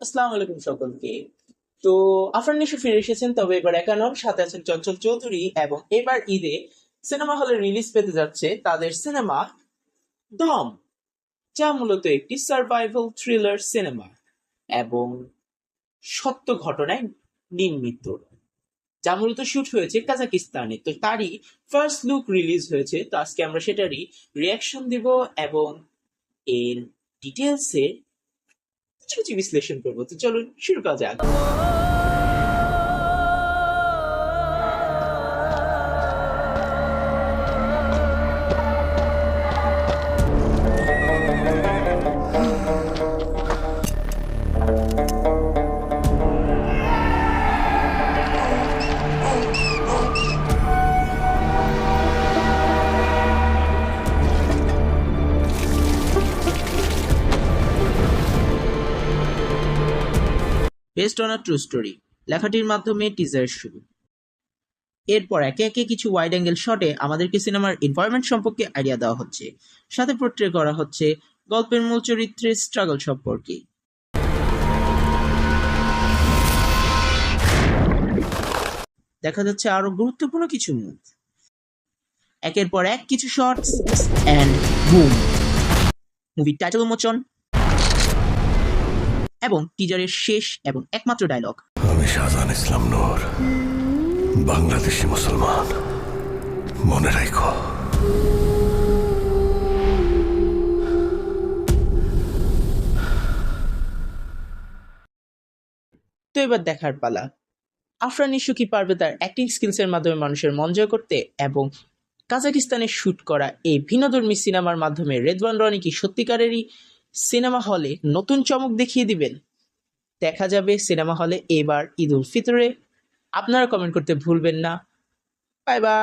আসসালামু আলাইকুম সকলকে। তো আফরান নিশো ফিরে এসেছেন, তবে এবার একা নন, সাথে আছেন চঞ্চল চৌধুরী। এবং এবার ঈদে সিনেমা হলে রিলিজ পেতে যাচ্ছে তাদের সিনেমা দম, যা মূলত একটি সার্ভাইভাল থ্রিলার সিনেমা এবং সত্য ঘটনায় নির্মিত, যা মূলত শুট হয়েছে কাজাকিস্তানে। তো তারই ফার্স্ট লুক রিলিজ হয়েছে, তো আজকে আমরা সেটারই রিয়াকশন দিব এবং এর ডিটেলসে কিছু কিছু বিশ্লেষণ করবো। তো চলুন শুরু করা যাক। Best on a true story লেখাটির মাধ্যমে টিজার শুরু। এরপর একে একে কিছু ওয়াইড অ্যাঙ্গেল শটে আমাদেরকে সিনেমার এনভায়রনমেন্ট সম্পর্কে আইডিয়া দেওয়া হচ্ছে, সাথে পোর্ট্রে করা হচ্ছে গল্পের মূল চরিত্রের স্ট্রাগল সম্পর্কে। দেখা যাচ্ছে আরো গুরুত্বপূর্ণ কিছু মুভ, একের পর এক কিছু শটস এন্ড বুম, মুভির টাইটেল উন্মোচন এবং টিজারের শেষ এবং একমাত্র ডায়লগ। আমি শাহজাহান ইসলাম নূর, বাংলাদেশি মুসলমান, মনে রাখো। তো এবার দেখার পালা, আফরান নিশো কি পারবে তার অ্যাক্টিং স্কিলসের মাধ্যমে মানুষের মন জয় করতে, এবং কাজাকিস্তানে শুট করা এই ভিন্নধর্মী সিনেমার মাধ্যমে রেদওয়ান রনি কি সত্যিকারেরই সিনেমা হলে নতুন চমক দেখিয়ে দিবেন। দেখা যাবে সিনেমা হলে এবার ঈদ উল ফিতরে। আপনারা কমেন্ট করতে ভুলবেন না। Bye bye.